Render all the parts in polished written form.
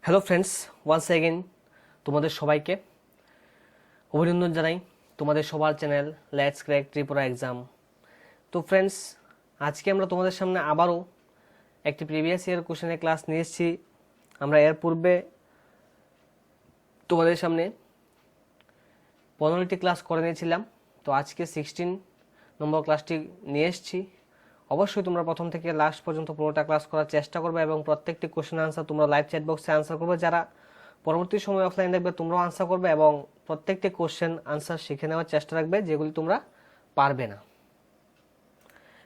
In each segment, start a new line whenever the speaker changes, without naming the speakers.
Hello friends, once again তোমাদের সবাইকে অভিনন্দন জানাই তোমাদের সবার channel let's crack Tripura exam. তো ফ্রেন্ডস, আজকে আমরা তোমাদের সামনে আবারও একটি প্রিভিয়াস ইয়ার কোশ্চেনের ক্লাস নিয়ে এসেছি। আমরা এর পূর্বে তোমাদের সামনে 15টি ক্লাস করে নিয়েছিলাম, তো আজকে 16 নম্বর ক্লাসটি নিয়ে এসেছি। অবশ্যই তোমরা প্রথম থেকে লাস্ট পর্যন্ত পুরোটা ক্লাস করার চেষ্টা করবে এবং প্রত্যেকটি কোশ্চেন আনসার তোমরা লাইভ চ্যাট বক্সে আনসার করবে। যারা পরবর্তী সময় অফলাইন দেখবে তোমরাও আনসার করবে এবং প্রত্যেকটি কোশ্চেন আনসার শিখে নেওয়ার চেষ্টা রাখবে যেগুলি তোমরা পারবে না।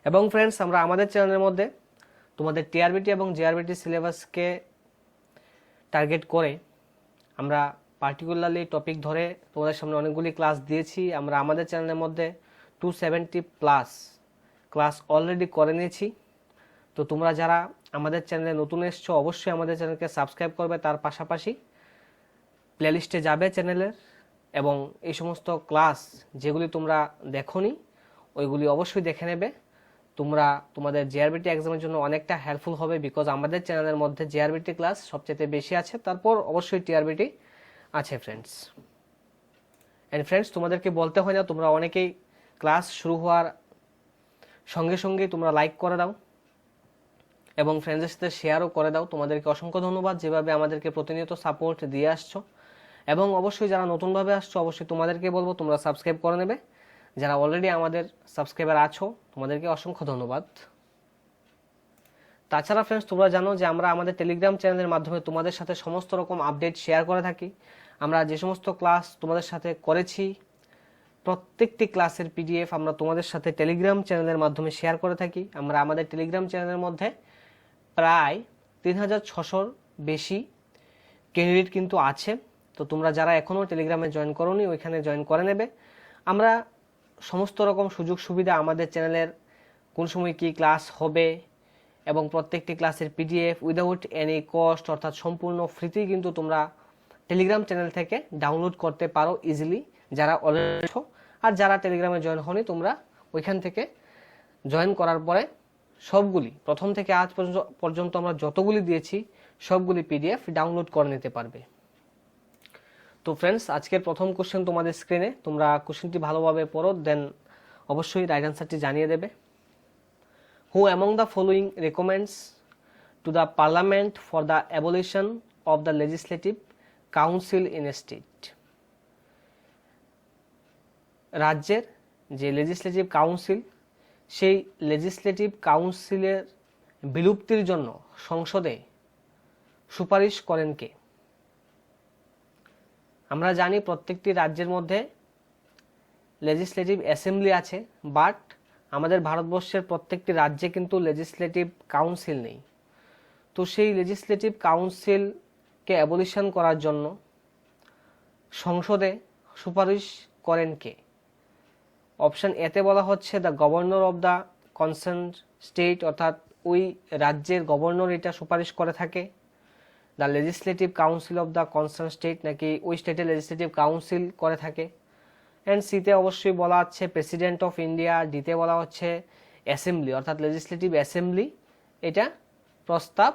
এবং ফ্রেন্ডস, আমরা আমাদের চ্যানেলের মধ্যে তোমাদের টিআরবিটি এবং জিআরবিটি সিলেবাসকে টার্গেট করে আমরা পার্টিকুলারলি টপিক ধরে তোমাদের সামনে অনেকগুলি ক্লাস দিয়েছি। আমরা আমাদের চ্যানেলের মধ্যে 270+ ক্লাস অলরেডি করে নিয়েছি। তো তোমরা যারা আমাদের চ্যানেলে নতুন এসছো অবশ্যই আমাদের চ্যানেলকে সাবস্ক্রাইব করবে, তার পাশাপাশি প্লেলিস্টে যাবে চ্যানেলের এবং এই সমস্ত ক্লাস যেগুলি তোমরা দেখোনি ওইগুলি অবশ্যই দেখে নেবে। তোমরা তোমাদের জিআরবিটি এক্সামের জন্য অনেকটা হেল্পফুল হবে, বিকজ আমাদের চ্যানেলের মধ্যে জিআরবিটি ক্লাস সবচেয়ে বেশি আছে, তারপর অবশ্যই টিআরবিটি আছে ফ্রেন্ডস। অ্যান্ড ফ্রেন্ডস, তোমাদেরকে বলতে হয় না, তোমরা অনেকেই ক্লাস শুরু হওয়ার সঙ্গে সঙ্গে তোমরা লাইক করে দাও এবং ফ্রেন্ডসদের সাথে শেয়ারও করে দাও। তোমাদেরকে অসংখ্য ধন্যবাদ যেভাবে আমাদেরকে প্রতিনিয়ত সাপোর্ট দিয়ে আসছো। এবং অবশ্যই যারা নতুনভাবে আসছো অবশ্যই তোমাদেরকে বলবো তোমরা সাবস্ক্রাইব করে নেবে। যারা অলরেডি আমাদের সাবস্ক্রাইবার আছো তোমাদেরকে অসংখ্য ধন্যবাদ। তাছাড়া ফ্রেন্ডস, তোমরা জানো যে আমরা আমাদের টেলিগ্রাম চ্যানেলের মাধ্যমে তোমাদের সাথে সমস্ত রকম আপডেট শেয়ার করে থাকি। আমরা যে সমস্ত ক্লাস তোমাদের সাথে করেছি প্রত্যেকটি ক্লাসের পিডিএফ আমরা তোমাদের সাথে টেলিগ্রাম চ্যানেলের মাধ্যমে শেয়ার করে থাকি। আমরা আমাদের টেলিগ্রাম চ্যানেলের মধ্যে প্রায় 3600 বেশি ক্যান্ডিডেট কিন্তু আছে। তো তোমরা যারা এখনও টেলিগ্রামে জয়েন করোনি ওইখানে জয়েন করে নেবে। আমরা সমস্ত রকম সুযোগ সুবিধা আমাদের চ্যানেলের কোন সময় কি ক্লাস হবে এবং প্রত্যেকটি ক্লাসের পিডিএফ উইদাউট এনি কস্ট অর্থাৎ সম্পূর্ণ ফ্রিতেই কিন্তু তোমরা টেলিগ্রাম চ্যানেল থেকে ডাউনলোড করতে পারো ইজিলি যারা অলরেডি। আর যারা টেলিগ্রামে জয়েন হওনি তোমরা ওইখান থেকে জয়েন করার পরে সবগুলি প্রথম থেকে আজ পর্যন্ত আমরা যতগুলি দিয়েছি সবগুলি পিডিএফ ডাউনলোড করে নিতে পারবে। তো ফ্রেন্ডস, আজকের প্রথম কোশ্চেন তোমাদের স্ক্রিনে, তোমরা কোশ্চেনটি ভালোভাবে পড়ো, দেন অবশ্যই রাইট অ্যান্সারটি জানিয়ে দেবে। হু among the following recommends to the parliament for the abolition of the legislative council in a state? রাজ্যের যে লেজিসলেটিভ কাউন্সিল সেই লেজিসলেটিভ কাউন্সিলের বিলুপ্তির জন্য সংসদে সুপারিশ করেন কে? আমরা জানি প্রত্যেকটি রাজ্যের মধ্যে লেজিসলেটিভ অ্যাসেম্বলি আছে, বাট আমাদের ভারতবর্ষের প্রত্যেকটি রাজ্যে কিন্তু লেজিসলেটিভ কাউন্সিল নেই। তো সেই লেজিসলেটিভ কাউন্সিলকে অ্যাবলিশন করার জন্য সংসদে সুপারিশ করেন কে? অপশন এতে বলা হচ্ছে the governor of the concern state, অর্থাৎ ওই রাজ্যের গভর্নর এটা সুপারিশ করে থাকে। The legislative council of the concern state, নাকি ওই স্টেটের লেজিসলেটিভ কাউন্সিল করে থাকে। অ্যান্ড সিতে অবশ্যই বলা হচ্ছে প্রেসিডেন্ট অফ ইন্ডিয়া। ডিতে বলা হচ্ছে অ্যাসেম্বলি অর্থাৎ লেজিসলেটিভ অ্যাসেম্বলি এটা প্রস্তাব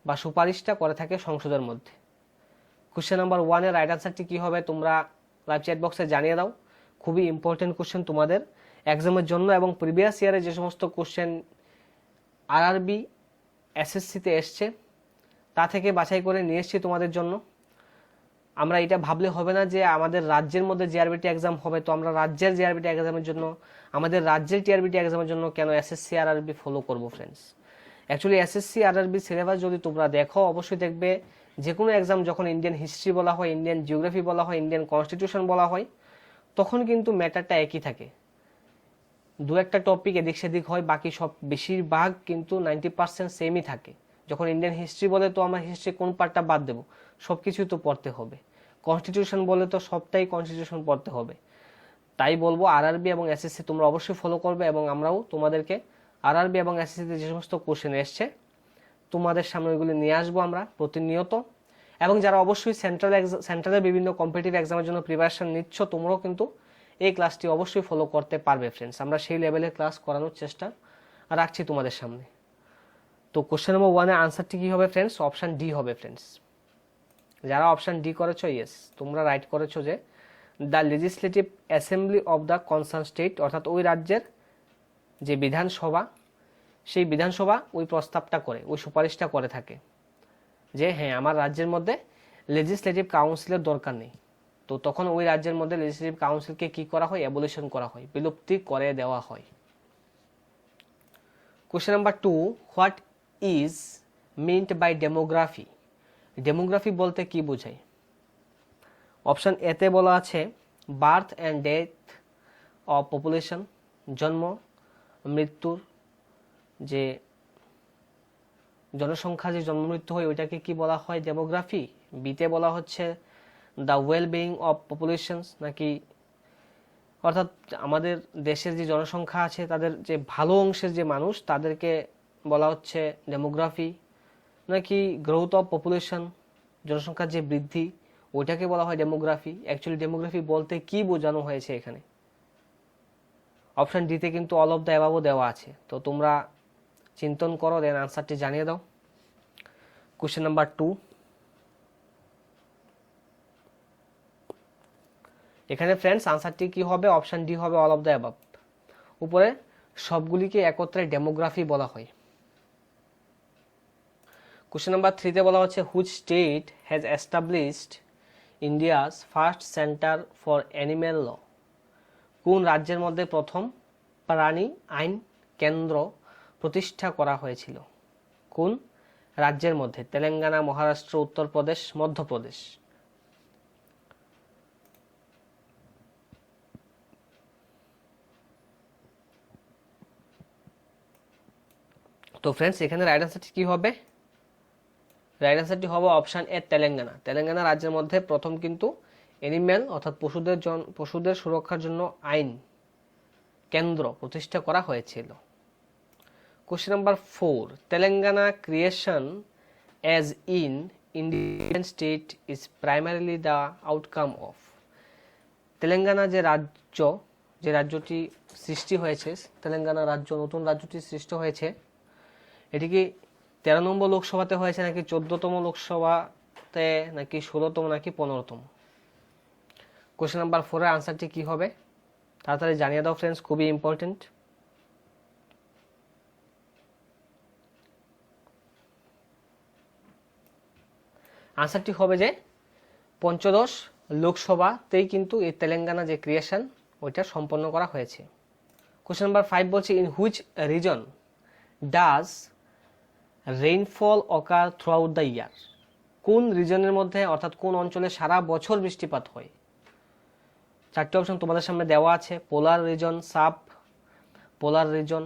বা সুপারিশটা করে থাকে সংসদের মধ্যে। কোশ্চেন নাম্বার 1 এর রাইট আনসারটি কী হবে তোমরা লাইভ চ্যাট বক্সে জানিয়ে দাও। খুবই ইম্পর্টেন্ট কোশ্চেন তোমাদের এক্সামের জন্য এবং প্রিভিয়াস ইয়ারে যে সমস্ত কোশ্চেন আরআরবি এসএসসিতে এসছে তা থেকে বাছাই করে নিয়ে এসেছি তোমাদের জন্য। আমরা এটা ভাবলে হবে না যে আমাদের রাজ্যের মধ্যে জিআরবিটি এক্সাম হবে, তো আমরা রাজ্যের জিআরবিটি এক্সামের জন্য আমাদের রাজ্যের টিআরবিটি এক্সামের জন্য কেন এসএসসি আরআরবি ফলো করবো friends? Actually SSC RRB syllabus যদি তোমরা দেখো অবশ্যই দেখবে যে কোনো এক্সাম যখন ইন্ডিয়ান হিস্ট্রি বলা হয়, ইন্ডিয়ান জিওগ্রাফি বলা হয়, ইন্ডিয়ান কনস্টিটিউশন বলা হয় তখন কিন্তু ম্যাটারটা একই থাকে। দু একটা টপিক এদিক সেদিক হয়, বাকি সব বেশিরভাগ কিন্তু 90% সেমই থাকে। যখন ইন্ডিয়ান হিস্ট্রি বলে তো আমরা হিস্ট্রি কোন পার্টটা বাদ দেবো? সব কিছুই তো পড়তে হবে। কনস্টিটিউশন বলে তো সবটাই কনস্টিটিউশন পড়তে হবে। তাই বলবো আরআরবি এবং এসএসসি তোমরা অবশ্যই ফলো করবে এবং আমরাও তোমাদেরকে আরআরবি এবং এসএসসিতে যে সমস্ত কোশ্চেন এসছে তোমাদের সামনে ওইগুলি নিয়ে আসবো আমরা প্রতিনিয়ত। এবং যারা অবশ্যই সেন্ট্রালের বিভিন্ন কম্পিটিটিভ এক্সামের জন্য প্রিপারেশন নিচ্ছ তোমরাও কিন্তু এই ক্লাসটি অবশ্যই ফলো করতে পারবে ফ্রেন্ডস। আমরা সেই লেভেলের ক্লাস করানোর চেষ্টা রাখছি তোমাদের সামনে। তো কোশ্চেন নম্বর 1 এর আনসারটি কি হবে ফ্রেন্ডস? অপশন ডি হবে ফ্রেন্ডস। যারা অপশন ডি করেছো, ইয়েস তোমরা রাইট করেছো যে the legislative assembly of the concern state, অর্থাৎ ওই রাজ্যের যে বিধানসভা, সেই বিধানসভা ওই প্রস্তাবটা করে, ওই সুপারিশটা করে থাকে যে হ্যাঁ আমার রাজ্যের মধ্যে লেজিসলেটিভ কাউন্সিলের দরকার নেই। তো তখন ওই রাজ্যের মধ্যে লেজিসলেটিভ কাউন্সিলকে কি করা হয়, অ্যাবলিশন করা হয়, বিলুপ্তি করে দেওয়া হয়। Question number 2, what is meant by demography? Demography বলতে কি বোঝায়? অপশন এতে বলা আছে birth and death of population, জন্ম মৃত্যুর যে জনসংখ্যা যে জন্ম মৃত্যু হয় ওইটাকে কি বলা হয়, ডেমোগ্রাফি। বিতে বলা হচ্ছে the well being of populations, নাকি অর্থাৎ আমাদের দেশের যে জনসংখ্যা আছে তাদের যে ভালো অংশের যে মানুষ তাদেরকে বলা হচ্ছে ডেমোগ্রাফি, নাকি গ্রোথ অফ পপুলেশন, জনসংখ্যার যে বৃদ্ধি ওইটাকে বলা হয় ডেমোগ্রাফি। অ্যাকচুয়ালি ডেমোগ্রাফি বলতে কি বোঝানো হয়েছে এখানে? অপশন ডিতে কিন্তু অল অফ দ্য অ্যাবাবও দেওয়া আছে, তো তোমরা চিন্তন করো, দেন আনসারটি জানিয়ে দাও। কোশ্চেন নাম্বার 2, এখানে ফ্রেন্ডস আনসারটি কি হবে? অপশন ডি হবে অল অফ দ্য অ্যাবাব। উপরে সবগুলিকে একত্রে ডেমোগ্রাফি বলা হয়। কোশ্চেন নাম্বার 3তে বলা হচ্ছে which state has established India's first centre for animal law? কোন রাজ্যের মধ্যে প্রথম প্রাণী আইন কেন্দ্র প্রতিষ্ঠা করা হয়েছিল? কোন রাজ্যের মধ্যে? তেলেঙ্গানা, মহারাষ্ট্র, উত্তরপ্রদেশ, মধ্যপ্রদেশ। তো ফ্রেন্ডস এখানে রাইট আনসারটি কি হবে? রাইট আনসারটি হবে অপশন এ তেলেঙ্গানা। তেলেঙ্গানা রাজ্যের মধ্যে প্রথম কিন্তু অ্যানিম্যাল অর্থাৎ পশুদের সুরক্ষার জন্য আইন কেন্দ্র প্রতিষ্ঠা করা হয়েছিল। Question number 4, Telangana creation as in Indian state is primarily the outcome of? Telangana যে রাজ্যটি সৃষ্টি হয়েছে, তেলেঙ্গানা রাজ্য, নতুন রাজ্যটি সৃষ্টি হয়েছে, এটি কি 13 নম্বর লোকসভাতে হয়েছে, নাকি 14তম লোকসভাতে, নাকি 16তম, নাকি 15তম? কোশ্চেন নাম্বার 4 এর আনসারটি কি হবে? তাড়াতাড়ি জানিয়ে দাও ফ্রেন্ডস, খুবই ইম্পর্টেন্ট। আনসারটি হবে যে 15 লোকসভাতেই কিন্তু এই তেলেঙ্গানা যে ক্রিয়েশন ওইটা সম্পন্ন করা হয়েছে। কোশ্চেন নাম্বার 5 বলছে in which reason does rainfall ochre through out the year? কোন রিজনের মধ্যে অর্থাৎ কোন অঞ্চলে সারা বছর বৃষ্টিপাত হয়? 4টি অপশন তোমাদের সামনে দেওয়া আছে, polar region, sub polar region,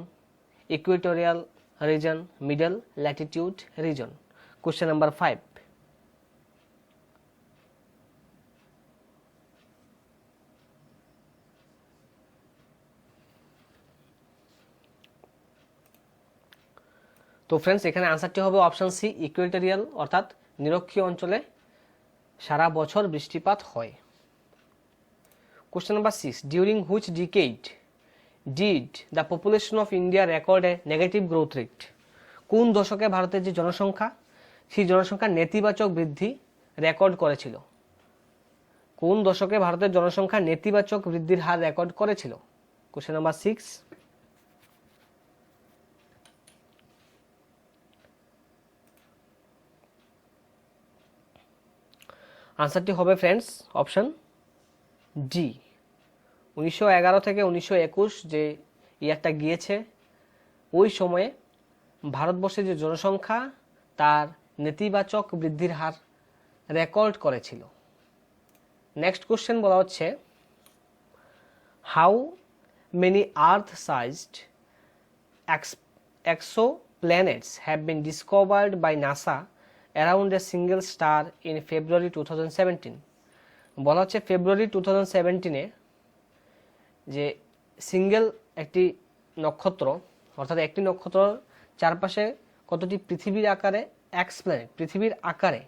equatorial region, middle latitude region. Question number 5, তো ফ্রেন্ডস এখানে আনসারটি হবে অপশন সি, ইকুয়েটোরিয়াল অর্থাৎ নিরক্ষীয় অঞ্চলে সারা বছর বৃষ্টিপাত হয়। Question number 6, during which decade did the population of India record A negative growth rate? কোন দশকে ভারতের যে জনসংখ্যা, সেই জনসংখ্যার নেতিবাচক বৃদ্ধি রেকর্ড করেছিল? কোন দশকে ভারতের জনসংখ্যা নেতিবাচক বৃদ্ধির হার রেকর্ড করেছিল? কোশ্চেন নাম্বার 6, আনসারটি হবে ফ্রেন্ডস অপশন ডি, 1911 থেকে 1921 যে ইয়ারটা গিয়েছে ওই সময়ে ভারতবর্ষের যে জনসংখ্যা তার নেতিবাচক বৃদ্ধির হার রেকর্ড করেছিল। নেক্সট কোশ্চেন বলা হচ্ছে how many earth sized exoplanets have been discovered by NASA around a single star in February 2017? বলা হচ্ছে ফেব্রুয়ারি 2017-এ যে সিঙ্গেল একটি নক্ষত্র অর্থাৎ একটি নক্ষত্র চারপাশে কতটি পৃথিবীর আকারে পৃথিবীর আকারে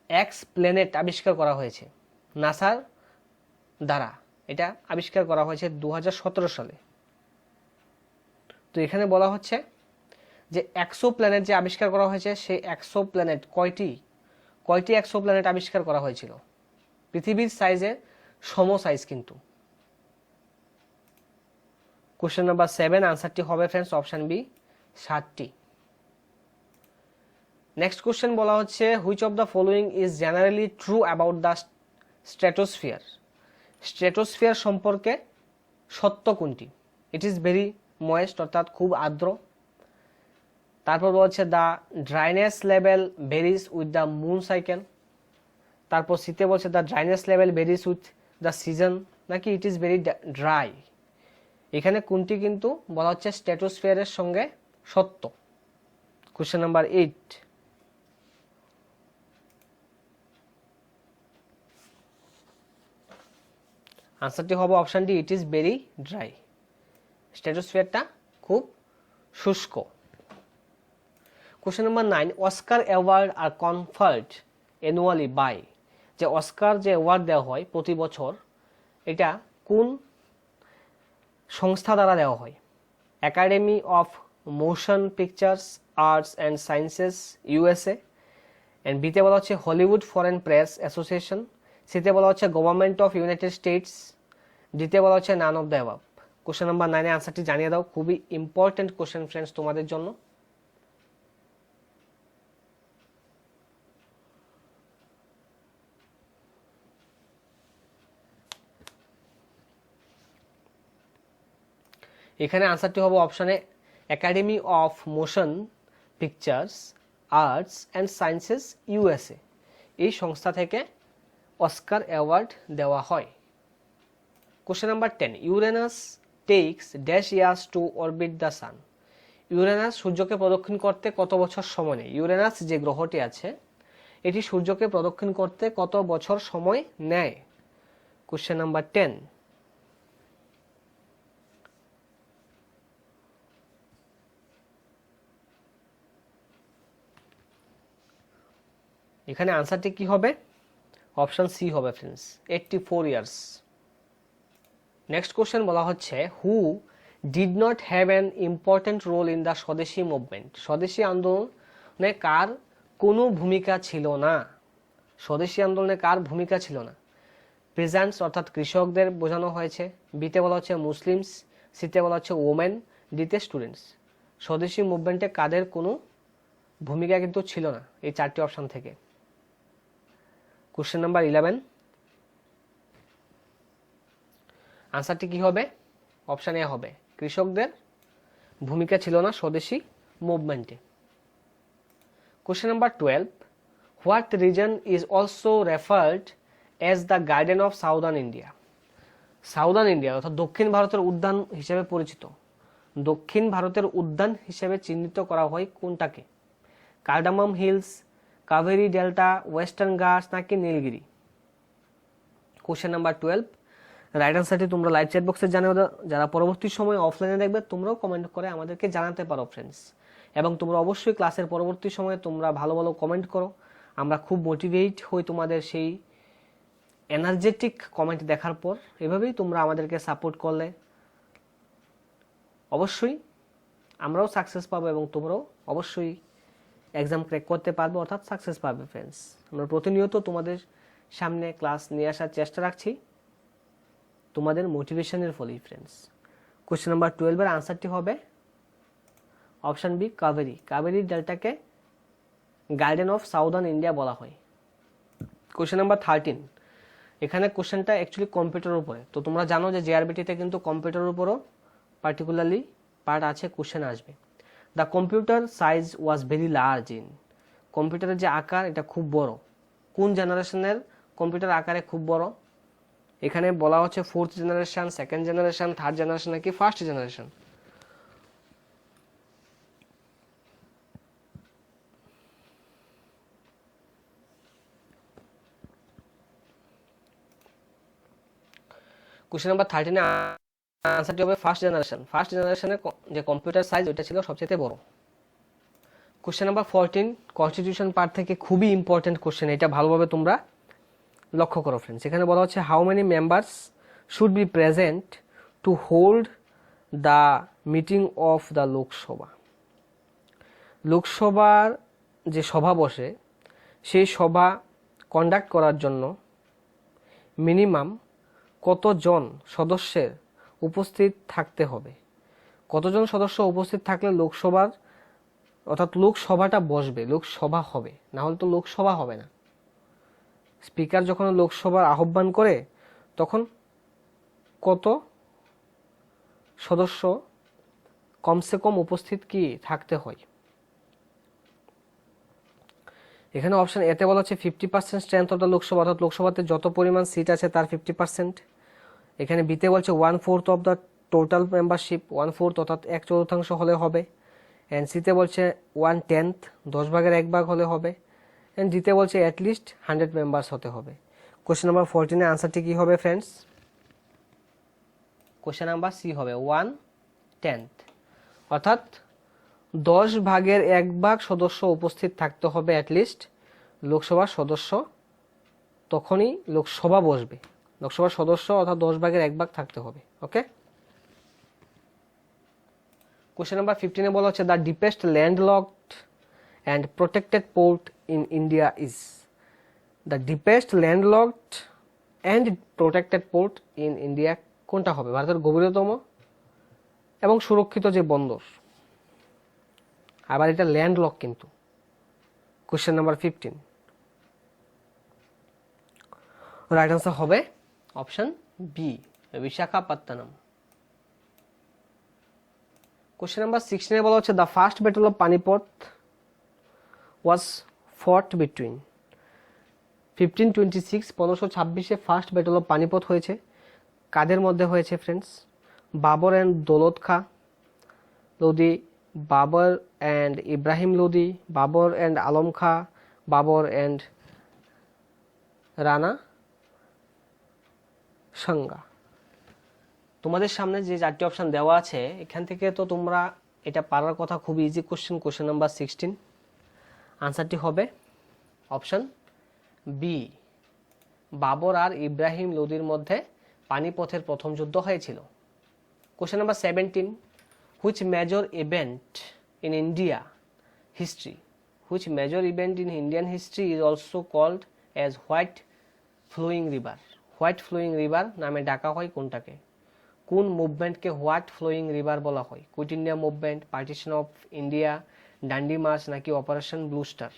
এক্স প্ল্যানেট আবিষ্কার করা হয়েছে নাসার দ্বারা। এটা আবিষ্কার করা হয়েছে 2017 সালে। তো এখানে বলা হচ্ছে যে এক্সো প্ল্যানেট যে আবিষ্কার করা হয়েছে সেই এক্সো প্ল্যানেট কয়টি কয়টি এক্সোপ্ল্যানেট আবিষ্কার করা হয়েছিল? পৃথিবীর সাইজের সম সাইজ কিন্তু। কোশ্চেন নাম্বার 7, আনসারটি হবে ফ্রেন্ডস অপশন বি 7টি। নেক্সট কোশ্চেন বলা হচ্ছে which of the following is generally true about the stratosphere? Stratosphere সম্পর্কে সত্য কোনটি? ইট ইজ ভেরি ময়েস্ট, অর্থাৎ খুব আর্দ্র। তারপর বলছে the dryness level varies with the moon cycle. তারপর সিতে বলছে the dryness level varies with the season, নাকি ইট ইজ ভেরি ড্রাই। এখানে কোনটি কিন্তু বলা হচ্ছে স্ট্র্যাটোস্ফিয়ারের সঙ্গে সত্য। কোশ্চেন নাম্বার 8, আনসারটি হবে option D, it is very dry. স্ট্র্যাটোস্ফিয়ারটা খুব শুষ্ক। Question number 9, Oscar award are conferred annually by, যে অস্কার যে অ্যাওয়ার্ড দেওয়া হয় প্রতি বছর, এটা কোন সংস্থা দ্বারা দেওয়া হয়? Academy of motion pictures arts and sciences USA, and বিতে বলা হচ্ছে হলিউড ফরেন প্রেস অ্যাসোসিয়েশন, সিতে বলা হচ্ছে গভর্নমেন্ট অফ ইউনাইটেড স্টেটস, ডিতে বলা হচ্ছে none of the above. Question number 9 এর আনসারটি জানিয়ে দাও, খুবই ইম্পর্টেন্ট কোশ্চেন ফ্রেন্ডস তোমাদের জন্য। এখানে আনসারটি হবে অপশনে academy of motion pictures arts and sciences USA, এই সংস্থা থেকে অস্কার অ্যাওয়ার্ড দেওয়া হয়। Question number 10, Uranus takes dash years to orbit the sun. ইউরেনাস সূর্যকে প্রদক্ষিণ করতে কত বছর সময় নেয়? ইউরেনাস যে গ্রহটি আছে এটি সূর্যকে প্রদক্ষিণ করতে কত বছর সময় নেয়? কোশ্চেন নাম্বার 10, এখানে আনসারটি কি হবে? অপশন সি হবে ফ্রেন্ডস, 84 ইয়ার্স। নেক্সট কোশ্চেন বলা হচ্ছে who did not have an important role in the Swadeshi movement. স্বদেশী আন্দোলনে কার কোনো ভূমিকা ছিল না? স্বদেশী আন্দোলনে কার ভূমিকা ছিল না? পেজেন্টস অর্থাৎ কৃষকদের বোঝানো হয়েছে, বিতে বলা হচ্ছে মুসলিমস, সিতে বলা হচ্ছে ওমেন, ডিতে স্টুডেন্টস। স্বদেশী মুভমেন্টে কাদের কোনো ভূমিকা কিন্তু ছিল না এই 4টি অপশন থেকে। কোশ্চেন নাম্বার 11, আনসারটি কি হবে? অপশন এ হবে, কৃষকদের ভূমিকা ছিল না স্বদেশী মুভমেন্টে। Question number 12, what region is also referred as the garden of southern India. Southern India অর্থাৎ দক্ষিণ ভারতের উদ্যান হিসেবে পরিচিত, দক্ষিণ ভারতের উদ্যান হিসেবে চিহ্নিত করা হয় কোনটাকে? Cardamom hills, Kaveri delta, western Ghats, নাকি নীলগিরি? কোশ্চেন নাম্বার 12, রাইট আনসারটি তোমরা লাইভ চ্যাট বক্সে জানিয়ে দাও। যারা পরবর্তী সময় অফলাইনে দেখবে তোমরাও কমেন্ট করে আমাদেরকে জানাতে পারো ফ্রেন্ডস, এবং তোমরা অবশ্যই ক্লাসের পরবর্তী সময়ে তোমরা ভালো ভালো কমেন্ট করো। আমরা খুব মোটিভেট হই তোমাদের সেই এনার্জেটিক কমেন্ট দেখার পর। এভাবেই তোমরা আমাদেরকে সাপোর্ট করলে অবশ্যই আমরাও সাকসেস পাবো এবং তোমরাও অবশ্যই এক্সাম ক্র্যাক করতে পারবে, অর্থাৎ সাকসেস পাবে ফ্রেন্ডস। আমরা প্রতিনিয়ত তোমাদের সামনে ক্লাস নিয়ে আসার চেষ্টা রাখছি তোমাদের মোটিভেশনের ফলেই ফ্রেন্ডস। কোশ্চেন নাম্বার 12 এর আনসারটি হবে অপশন বি, কাবেরি। কাবেরি ডেল্টাকে গার্ডেন অফ সাউদার্ন ইন্ডিয়া বলা হয়। কোশ্চেন নাম্বার 13, এখানে কোশ্চেনটা অ্যাকচুয়ালি কম্পিউটারের উপরে। তো তোমরা জানো যে জেআরবিটিতে কিন্তু কম্পিউটারের উপরও পার্টিকুলারলি পার্ট আছে, কোশ্চেন আসবে। The computer size was very large in. কম্পিউটারের যে আকার এটা খুব বড়। কোন জেনারেশনের কম্পিউটার আকারে খুব বড়? এখানে বলা হচ্ছে 4th generation, 2nd generation, 3rd generation, নাকি 1st জেনারেশন? কোশ্চেন নাম্বার 13 এ আনসারটি হবে 1st জেনারেশন। 1st জেনারেশনের যে কম্পিউটার সাইজ ওটা ছিল সবচেয়ে বড়। কোশ্চেন নাম্বার 14, কনস্টিটিউশন পার্ট থেকে খুবই ইম্পর্টেন্ট কোশ্চেন, এটা ভালোভাবে তোমরা লক্ষ্য করো ফ্রেন্ডস। এখানে বলা হচ্ছে how many members should be present to hold the meeting of the Lok Sabha. লোকসভার যে সভা বসে সেই সভা কন্ডাক্ট করার জন্য মিনিমাম কতজন সদস্যের উপস্থিত থাকতে হবে? কতজন সদস্য উপস্থিত থাকলে লোকসভার অর্থাৎ লোকসভাটা বসবে, লোকসভা হবে, না হলে তো লোকসভা হবে না। স্পিকার যখন লোকসভার আহ্বান করে তখন কত সদস্য কমসে কম উপস্থিত কি থাকতে হয়? এখানে অপশন এতে বলা হচ্ছে 50% স্ট্রেংথ অফ দ্য লোকসভা, অর্থাৎ লোকসভাতে যত পরিমাণ সিট আছে তার 50%। এখানে বিতে বলছে 1/4 অফ দ্য টোটাল মেম্বারশিপ, 1/4 অর্থাৎ 1/4 হলে হবে। এন্ড সিতে বলছে 1/10, 10 ভাগের 1 ভাগ হলে হবে। এন্ড ডিতে বলছে অ্যাটলিস্ট 100 মেম্বার্স হতে হবে। কোশ্চেন নাম্বার 14 এর আনসারটি কি হবে ফ্রেন্ডস? কোশ্চেন নাম্বার সি হবে 1/10, অর্থাৎ 10 ভাগের 1 ভাগ সদস্য উপস্থিত থাকতে হবে অ্যাটলিস্ট লোকসভার সদস্য, তখনই লোকসভা বসবে। লোকসভার সদস্য অর্থাৎ 10 ভাগের 1 ভাগ থাকতে হবে। ওকে, কোশ্চেন নাম্বার 15 এ বলা হচ্ছে the deepest landlocked and protected port in India is. The deepest landlocked and protected port in India কোনটা হবে? ভারতের গভীরতম এবং সুরক্ষিত যে বন্দর, আবার এটা ল্যান্ডলক কিন্তু। কোশ্চেন নাম্বার 15, রাইট আনসার হবে option B, Visakhapatnam. Question number 16 এ বলা হচ্ছে the first battle of Panipat was fought between 1526, 1526 first battle of Panipat হয়েছে। কাদের মধ্যে হয়েছে friends? Babur and Daulat Khan Lodi, Babur and Ibrahim Lodi, Babur and Alam Khan, Babur and Rana Sanga. তোমাদের সামনে যে 4টি অপশন দেওয়া আছে এখান থেকে তো তোমরা এটা পারার কথা, খুব ইজি কোশ্চেন। কোশ্চেন নাম্বার 16 আনসারটি হবে অপশন বি, বাবর আর ইব্রাহিম লোদির মধ্যে পানিপথের প্রথম যুদ্ধ হয়েছিল। Question number 17, which major event in India history, which major event in Indian history is also called as white flowing river. White flowing river নামে ডাকা হয় কোনটাকে? কোন মুভমেন্টকে হোয়াইট ফ্লোয়িং রিভার বলা হয়? Quit India movement, partition of India, Dandi march নাকি operation blue star?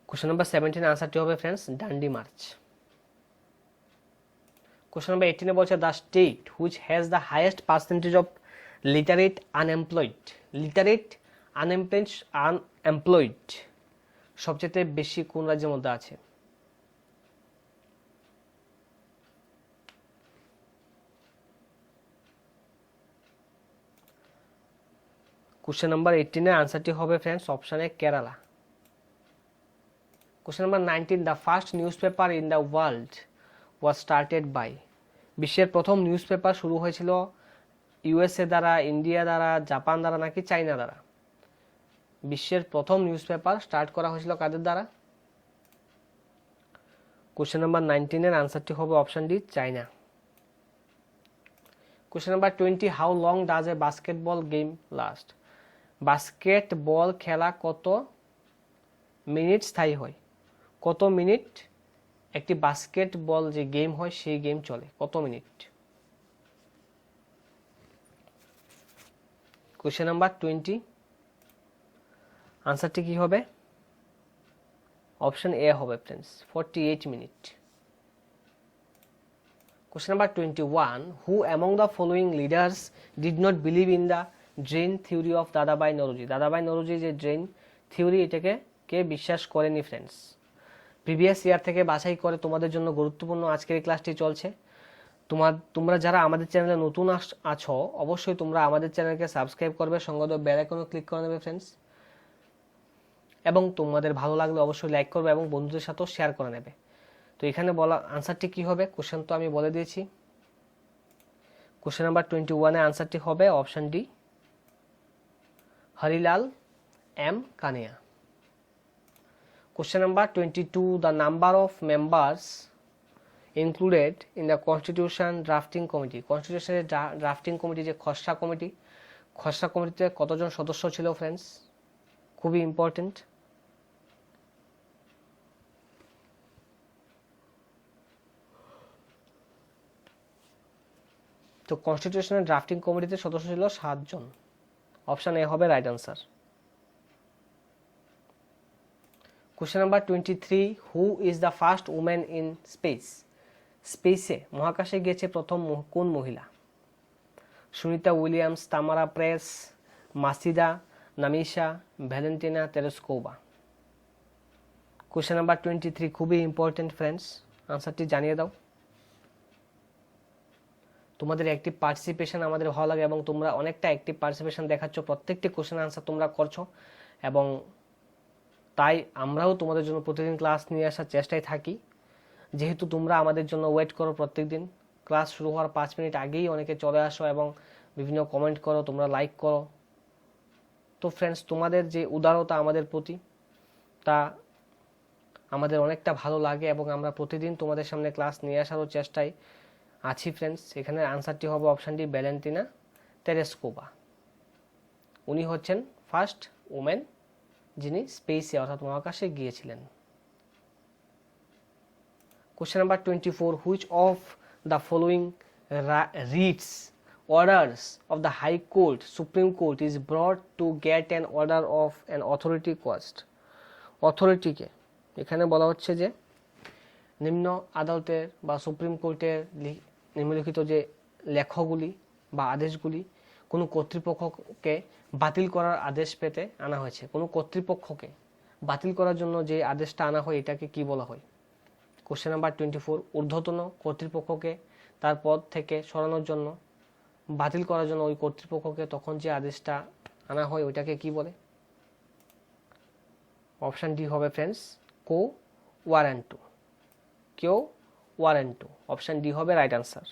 Question number 17 আনসারটি হবে friends Dandi march. Question number 18 বলছে the state which has the highest percentage of literate unemployed. Literate unemployed সবচেয়ে বেশি কোন রাজ্যের মধ্যে আছে? কোশ্চেন নাম্বার 18 এর আনসারটি হবে ফ্রেন্ডস অপশনে Kerala. Question number 19, the first newspaper in the world was started by. বিশ্বের প্রথম নিউজ পেপার শুরু হয়েছিল ইউএসএ দ্বারা, ইন্ডিয়া দ্বারা, জাপান দ্বারা নাকি চাইনা দ্বারা? বিশ্বের প্রথম নিউজ পেপার স্টার্ট করা হয়েছিল কাদের দ্বারা? কোশ্চেন নাম্বার 19 এর আনসারটি হবে option D, China. Question number 20, how long does a basketball game last. Basketball খেলা কত মিনিট স্থায়ী হয়? কত মিনিট একটি বাস্কেটবল যে গেম হয় সেই গেম চলে, কত মিনিট? কোশ্চেন নাম্বার 20 আনসারটি কি হবে? অপশন এ হবে friends 48 minute. Question number 21, who among the following leaders did not believe in the drain theory of দাদাভাই নওরোজি। দাদাভাই নওরোজি যে ড্রেন থিওরি, এটাকে কে বিশ্বাস করেনি ফ্রেন্ডস? প্রিভিয়াস ইয়ার থেকে বাছাই করে তোমাদের জন্য গুরুত্বপূর্ণ আজকের এই ক্লাসটি চলছে। তোমরা যারা আমাদের চ্যানেলে নতুন আছো অবশ্যই তোমরা আমাদের চ্যানেলকে সাবস্ক্রাইব করবে, সঙ্গে বেল আইকনে ক্লিক করে নেবে ফ্রেন্ডস, এবং তোমাদের ভালো লাগলে অবশ্যই লাইক করবে এবং বন্ধুদের সাথেও শেয়ার করে নেবে। তো এখানে বলা আনসারটি কি হবে? কোশ্চেন তো আমি বলে দিয়েছি। কোশ্চেন নাম্বার 21 এর আনসারটি হবে option D, Harilal M Kania. Question number 22, the number of members included in the constitution drafting committee. কনস্টিটিউশনের ড্রাফটিং কমিটি যে খসড়া কমিটিতে কতজন সদস্য ছিল ফ্রেন্ডস? খুবই ইম্পর্টেন্ট। তো কনস্টিটিউশনের ড্রাফটিং কমিটিতে সদস্য ছিল 7 জন। অপশন এ হবে right answer. Question number 23, who is the first women in space? স্পেসে মহাকাশে গিয়েছে প্রথম কোন মহিলা? সুনিতা উইলিয়ামস, তামারা প্রেস, মাসিদা নামিসা, ভ্যালেন্টিনা তেরেস্কোভা। কোশ্চেন নাম্বার 23 খুবই ইম্পর্টেন্ট ফ্রেন্ডস, আনসারটি জানিয়ে দাও। তোমাদের অ্যাক্টিভ পার্টিসিপেশন আমাদের ভালো লাগে এবং তোমরা অনেকটা অ্যাক্টিভ পার্টিসিপেশন দেখাচ্ছ, প্রত্যেকটি কোশ্চেন আনসার তোমরা করছো, এবং তাই আমরাও তোমাদের জন্য প্রতিদিন ক্লাস নিয়ে আসার চেষ্টায় থাকি। যেহেতু তোমরা আমাদের জন্য ওয়েট করো প্রত্যেকদিন, ক্লাস শুরু হওয়ার 5 মিনিট আগেই অনেকে চলে আসো এবং বিভিন্ন কমেন্ট করো, তোমরা লাইক করো। তো ফ্রেন্ডস, তোমাদের যে উদারতা আমাদের প্রতি, তা আমাদের অনেকটা ভালো লাগে এবং আমরা প্রতিদিন তোমাদের সামনে ক্লাস নিয়ে আসারও চেষ্টায় আছি ফ্রেন্ডস। এখানে আনসারটি হবে অপশানটি ভ্যালেন্টিনা তেরেস্কোভা। উনি হচ্ছেন ফার্স্ট ওমেন যিনি স্পেসে অর্থাৎ মহাকাশে গিয়েছিলেন। Question number 24, which of the following Ritz orders of the High Court, Supreme Court is brought to get an order of an authority cost? অথরিটিকে এখানে বলা হচ্ছে যে নিম্ন আদালতের বা সুপ্রিম কোর্টের নিম্নলিখিত যে লেখগুলি বা আদেশগুলি কোনো কর্তৃপক্ষকে বাতিল করার আদেশ পেতে আনা হয়েছে। কোনো কর্তৃপক্ষকে বাতিল করার জন্য যে আদেশটা আনা হয় এটাকে কি বলা হয়? কোশ্চেন নাম্বার 24, ঊর্ধ্বতন কর্তৃপক্ষকে তার পদ থেকে সরানোর জন্য, বাতিল করার জন্য ওই কর্তৃপক্ষকে তখন যে আদেশটা আনা হয় ওইটাকে কি বলে? অপশান ডি হবে ফ্রেন্ডস কো ওয়ারেন্টো। কেউ ওয়ারেন্টো, অপশান ডি হবে right answer.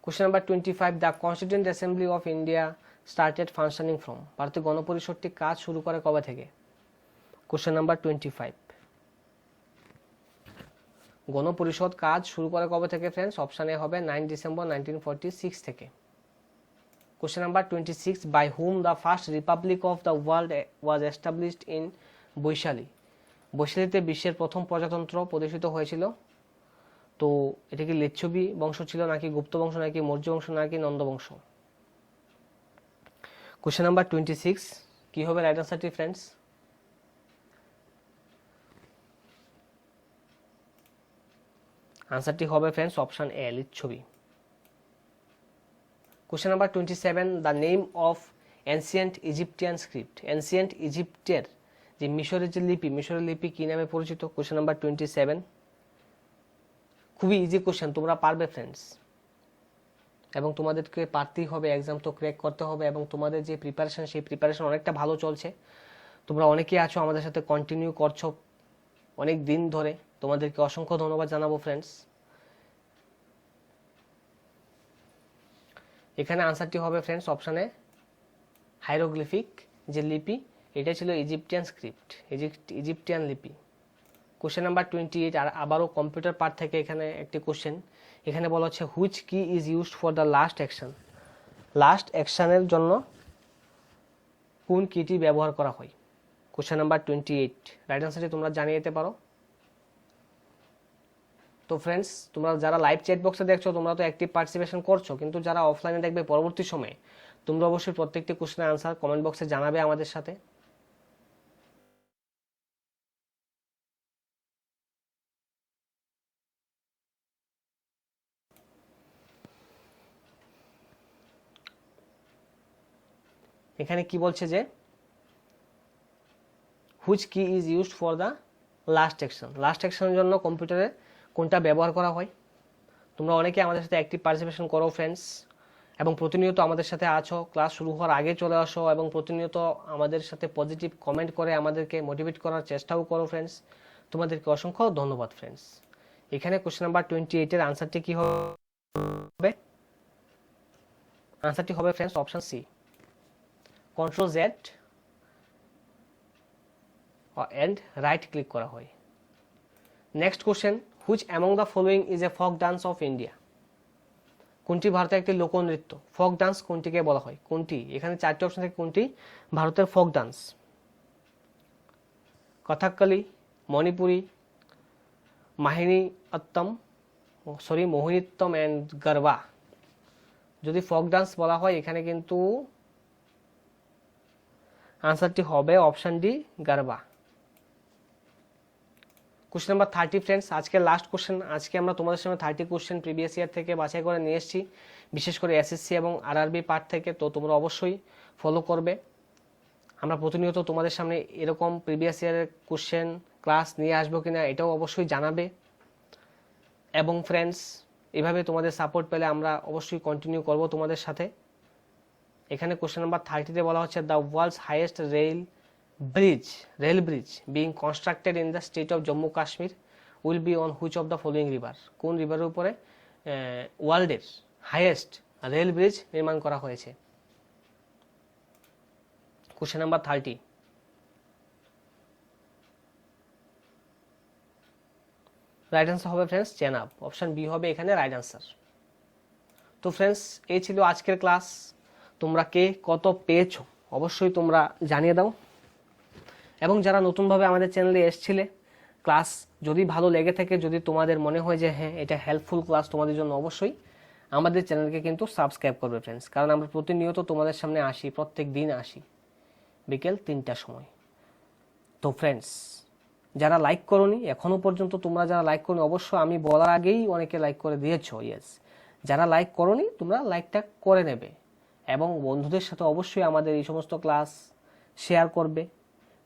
Question number 25, the constituent assembly of India started functioning from? ভারতীয় গণপরিষদটি কাজ শুরু করে কবে থেকে? কোশ্চেন নাম্বার 25, গণপরিষদ কাজ শুরু করে কবে থেকে ফ্রেন্ডস? অপশান এ হবে 9 ডিসেম্বর 1946 থেকে। Question number 26, by whom the first republic of the world was established in Vaishali? বৈশালীতে বিশ্বের প্রথম প্রজাতন্ত্র প্রতিষ্ঠিত হয়েছিল। তো এটা কি লিচ্ছবি বংশ ছিল, নাকি গুপ্ত বংশ, নাকি মৌর্য বংশ, নাকি নন্দ বংশ? কোশ্চেন নাম্বার 26 কি হবে রাইট আনসারটি ফ্রেন্ডস? আনসারটি হবে friends option A Lichchhavi. Question number 27, the name of ancient Egyptian script? Ancient ইজিপ্টের যে মিশরের যে লিপি, মিশরের লিপি কি নামে পরিচিত? কোশ্চেন নাম্বার 27, খুবই ইজি কোশ্চেন, তোমরা পারবে ফ্রেন্ডস, এবং তোমাদেরকে পারতেই হবে, এক্সাম তো ক্র্যাক করতে হবে, এবং তোমাদের যে প্রিপারেশন সেই প্রিপারেশন অনেকটা ভালো চলছে। তোমরা অনেকেই আছো আমাদের সাথে কন্টিনিউ করছো অনেক দিন ধরে, তোমাদেরকে অসংখ্য ধন্যবাদ জানাবো ফ্রেন্ডস। এখানে আনসারটি হবে ফ্রেন্ডস অপশানে হাইরোগ্লিফিক যে লিপি, এটা ছিল ইজিপ্টিয়ান স্ক্রিপ্ট, ইজিপ্টিয়ান লিপি। কোশ্চেন নাম্বার 28, আর আবারও কম্পিউটার পার্ট থেকে এখানে একটি কোশ্চেন। এখানে বলা হচ্ছে হুইচ কি is used for the last action? Last অ্যাকশনের জন্য কোন কিটি ব্যবহার করা হয়? কোশ্চেন নাম্বার 28, রাইট আনসারটি তোমরা জানিয়ে দিতে পারো। তো ফ্রেন্ডস, তোমরা যারা লাইভ চ্যাট বক্সে দেখছো তোমরা তো অ্যাক্টিভ পার্টিসিপেশন করছো, কিন্তু যারা অফলাইনে দেখবে পরবর্তী সময়ে তোমরা অবশ্যই প্রত্যেকটি কোশ্চেনের আনসার কমেন্ট বক্সে জানাবে আমাদের সাথে। এখানে কি বলছে যে হুইচ কি is used for the last action? Last অ্যাকশনের জন্য কম্পিউটারে কোনটা ব্যবহার করা হয়? তোমরা অনেকে আমাদের সাথে অ্যাক্টিভ পার্টিসিপেশন করো ফ্রেন্ডস, এবং প্রতিনিয়ত আমাদের সাথে আছো, ক্লাস শুরু হওয়ার আগে চলে আসো, এবং প্রতিনিয়ত আমাদের সাথে পজিটিভ কমেন্ট করে আমাদেরকে মোটিভেট করার চেষ্টাও করো ফ্রেন্ডস। তোমাদেরকে অসংখ্য ধন্যবাদ ফ্রেন্ডস। এখানে কোশ্চেন নাম্বার 28 এর আনসারটি কি হবে? আনসারটি হবে friends option C, control Z and right click করা হয়। Next question, which among the following is a folk dance of India? কোনটি ভারতের একটি লোকনৃত্য? ফক ডান্স কোনটিকে বলা হয়? কোনটি? এখানে চারটি অপশন থেকে কোনটি ভারতের ফক ডান্স? কথাকলি, মণিপুরি, মোহিনীত্তম অ্যান্ড গরবা। যদি ফক ডান্স বলা হয় এখানে কিন্তু আনসারটি হবে option D, Garba. Question number 30 friends, আজকে লাস্ট কোশ্চেন। আজকে আমরা তোমাদের সামনে 30 কোশ্চেন প্রিভিয়াস ইয়ার থেকে বাছাই করে নিয়ে এসেছি, বিশেষ করে এসএসসি এবং আরআরবি পার্ট থেকে। তো তোমরা অবশ্যই ফলো করবে। আমরা প্রতিনিয়ত তোমাদের সামনে এরকম প্রিভিয়াস ইয়ারের কোশ্চেন ক্লাস নিয়ে আসবো কিনা এটাও অবশ্যই জানাবে। এবং ফ্রেন্ডস, এভাবে তোমাদের সাপোর্ট পেলে আমরা অবশ্যই কন্টিনিউ করব তোমাদের সাথে। এখানে কোশ্চেন নাম্বার 30-তে বলা হচ্ছে, the world's highest rail bridge being constructed in the state of Jammu Kashmir will be on which of the following river? কোন রিভারের উপরে ওয়ার্ল্ডের হাইয়েস্ট রেল ব্রিজ নির্মাণ করা হয়েছে? Question number 30। রাইট আনসার হবে ফ্রেন্ডস চেনাব। অপশন বি হবে এখানে রাইট আনসার। তো ফ্রেন্ডস, এই ছিল আজকের ক্লাস। তোমরা কে কত পেয়েছো অবশ্যই তোমরা জানিয়ে দাও। এবং যারা নতুনভাবে আমাদের চ্যানেলে এসেছিলে, ক্লাস যদি ভালো লেগে থাকে, যদি তোমাদের মনে হয় যে হ্যাঁ এটা হেল্পফুল ক্লাস তোমাদের জন্য, অবশ্যই আমাদের চ্যানেলকে কিন্তু সাবস্ক্রাইব করবে ফ্রেন্ডস। কারণ আমরা প্রতিনিয়ত তোমাদের সামনে আসি, প্রত্যেক দিন আসি বিকেল 3টার সময়। তো ফ্রেন্ডস, যারা লাইক করোনি এখনো পর্যন্ত, তোমরা যারা লাইক করোনি, অবশ্য আমি বলার আগেই অনেকে লাইক করে দিয়েছো, ইয়েস। যারা লাইক করোনি তোমরা লাইকটা করে নেবে এবং বন্ধুদের সাথে অবশ্যই আমাদের এই সমস্ত ক্লাস শেয়ার করবে।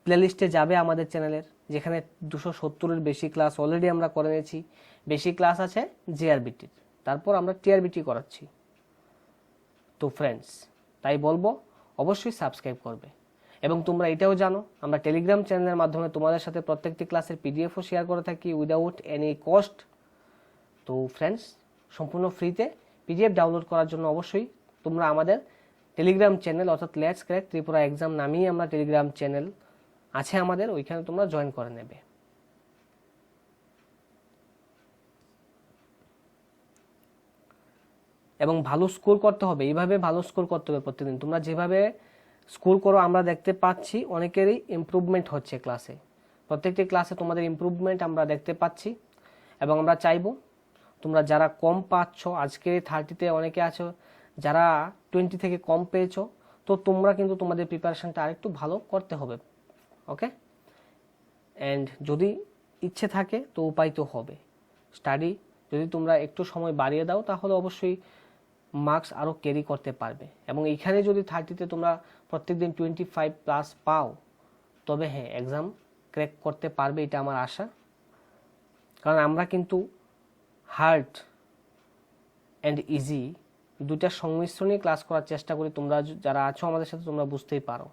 প্লেলিস্টে যাবে আমাদের চ্যানেলের, যেখানে 270-এর বেশি ক্লাস অলরেডি আমরা করে নিয়েছি। বেশি ক্লাস আছে জেআরবিটির, তারপর আমরা টিআরবিটি করাচ্ছি। তো ফ্রেন্ডস, তাই বলবো অবশ্যই সাবস্ক্রাইব করবে। এবং তোমরা এটাও জানো, আমরা টেলিগ্রাম চ্যানেলের মাধ্যমে তোমাদের সাথে প্রত্যেকটি ক্লাসের পিডিএফও শেয়ার করে থাকি উইদাউট এনি কস্ট। তো ফ্রেন্ডস, সম্পূর্ণ ফ্রিতে পিডিএফ ডাউনলোড করার জন্য অবশ্যই তোমরা আমাদের টেলিগ্রাম চ্যানেল, অর্থাৎ লেটস ক্র্যাক ত্রিপুরা এক্সাম নামেই আমরা টেলিগ্রাম চ্যানেল আছে আমাদের, ওইখানে তোমরা জয়েন করে নেবে। এবং ভালো স্কোর করতে হবে, এইভাবে ভালো স্কোর করতে হবে প্রতিদিন। তোমরা যেভাবে স্কোর করো আমরা দেখতে পাচ্ছি অনেকেরই ইমপ্রুভমেন্ট হচ্ছে ক্লাসে, প্রত্যেকটি ক্লাসে তোমাদের ইমপ্রুভমেন্ট আমরা দেখতে পাচ্ছি। এবং আমরা চাইবো তোমরা যারা কম পাচ্ছ, আজকের 30-তে অনেকে আছো যারা 20 থেকে কম পেয়েছো, তো তোমরা কিন্তু তোমাদের প্রিপারেশনটা আরেকটু ভালো করতে হবে। ওকে, অ্যান্ড যদি ইচ্ছে থাকে তো উপায় তো হবে। স্টাডি যদি তোমরা একটু সময় বাড়িয়ে দাও তাহলে অবশ্যই মার্কস আরও ক্যারি করতে পারবে। এবং এইখানে যদি 30-তে তোমরা প্রত্যেকদিন 25+ পাও, তবে হ্যাঁ এক্সাম ক্র্যাক করতে পারবে, এটা আমার আশা। কারণ আমরা কিন্তু হার্ড অ্যান্ড ইজি দুটার সংমিশ্রণে ক্লাস করার চেষ্টা করি। তোমরা যারা আছো আমাদের সাথে তোমরা বুঝতেই পারো।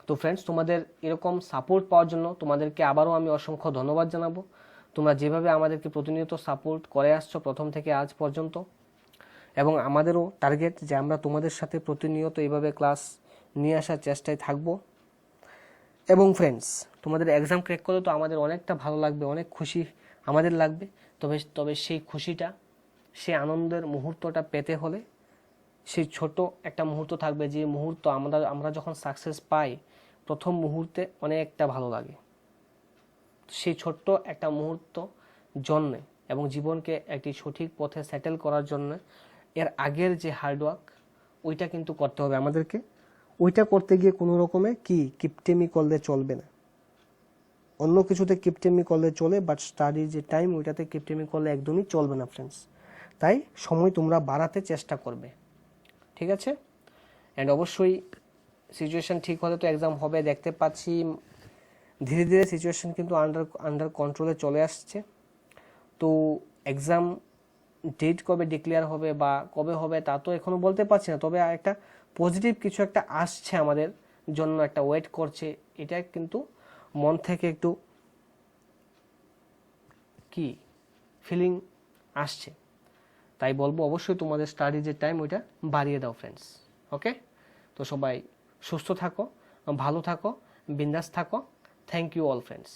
তো ফ্রেন্ডস, তোমাদের এরকম সাপোর্ট পাওয়ার জন্য তোমাদেরকে আবারও আমি অসংখ্য ধন্যবাদ জানাবো। তোমরা যেভাবে আমাদেরকে প্রতিনিয়ত সাপোর্ট করে আসছো প্রথম থেকে আজ পর্যন্ত, এবং আমাদেরও টার্গেট যে আমরা তোমাদের সাথে প্রতিনিয়ত এইভাবে ক্লাস নিয়ে আসার চেষ্টায় থাকব। এবং ফ্রেন্ডস, তোমাদের এক্সাম ক্র্যাক করলে তো আমাদের অনেকটা ভালো লাগবে, অনেক খুশি আমাদের লাগবে। তবে সেই খুশিটা, সেই আনন্দের মুহূর্তটা পেতে হলে সেই ছোট একটা মুহূর্ত থাকবে, যে মুহূর্ত আমরা যখন সাকসেস পাই প্রথম মুহূর্তে অনেকটা ভালো লাগে। সেই ছোট্ট একটা মুহূর্ত জন্যে এবং জীবনকে একটি সঠিক পথে সেটেল করার জন্য এর আগের যে হার্ডওয়ার্ক ওইটা কিন্তু করতে হবে আমাদেরকে। ওইটা করতে গিয়ে কোনো রকমে কিপটেমি করলে চলবে না। অন্য কিছুতে কিপটেমি করলে চলে, বাট স্টাডির যে টাইম ওইটাতে কিপটেমি করলে একদমই চলবে না ফ্রেন্ডস। তাই সময় তোমরা বাড়াতে চেষ্টা করবে, ঠিক আছে? অ্যান্ড অবশ্যই সিচুয়েশন ঠিক হলে তো এক্সাম হবে। দেখতে পাচ্ছি ধীরে ধীরে সিচুয়েশন কিন্তু আন্ডার কন্ট্রোলে চলে আসছে। তো এক্সাম ডেট কবে ডিক্লেয়ার হবে বা কবে হবে তা তো এখনো বলতে পারছি না, তবে একটা পজিটিভ কিছু একটা আসছে আমাদের জন্য, একটা ওয়েট করছে, এটা কিন্তু মন থেকে একটু কি ফিলিং আসছে। তাই বলবো অবশ্যই তোমাদের স্টাডি যে টাইম ওইটা বাড়িয়ে দাও ফ্রেন্ডস। ওকে, তো সবাই সুস্থ থাকো, ভালো থাকো, বিন্দাস থাকো। Thank you all friends.